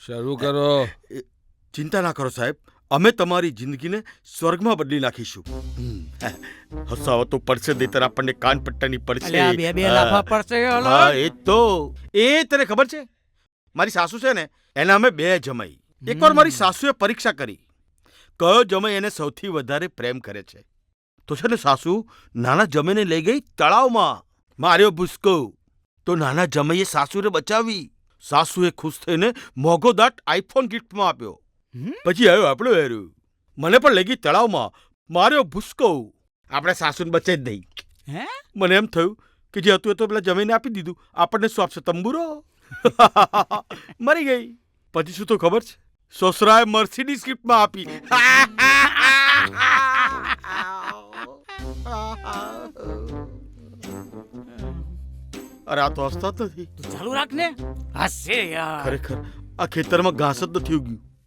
શરૂ કરો. ચિંતા ના કરો સાહેબ, અમે તમારી જિંદગીને સ્વર્ગમાં બદલી નાખીશું. હસાવો તો પડશે, નહીંતર આપણને કાન પટ્ટાની પડશે. બે લાફા પડશે. હા એ તો એ તને ખબર છે, મારી સાસુ છે ને, એના અમે 2 જમાઈ. એકવાર મારી સાસુએ પરીક્ષા કરી કયો જમાઈ એને સૌથી વધારે પ્રેમ કરે છે. તો છે ને સાસુ નાના જમાઈને લઈ ગઈ તળાવમાં, માર્યો ભૂસકો. તો નાના જમાઈએ સાસુને બચાવી. સાસુએ ખુશ થઈને મોઘો દાટ આઈફોન ગિફ્ટમાં આપ્યો. પછી આવ્યો આપણો હેરો, મને પણ લઈ ગઈ તળાવમાં, માર્યો ભૂસકો. આપણે સાસુને બચે જ નહીં. મને એમ થયું કે જે હતું એ તો પેલા જમીને આપી દીધું, આપણને શું આપશે, તંબુરો. મરી ગઈ. પછી શું તો ખબર છે, સસરાએ મર્સિડીઝ ગિફ્ટમાં આપી. અરે આ તો હસતા જ નથી. ચાલુ રાખ ને. હસે યાર. ખરેખર આ ખેતરમાં ઘાસ જ નથી ઉગ્યું.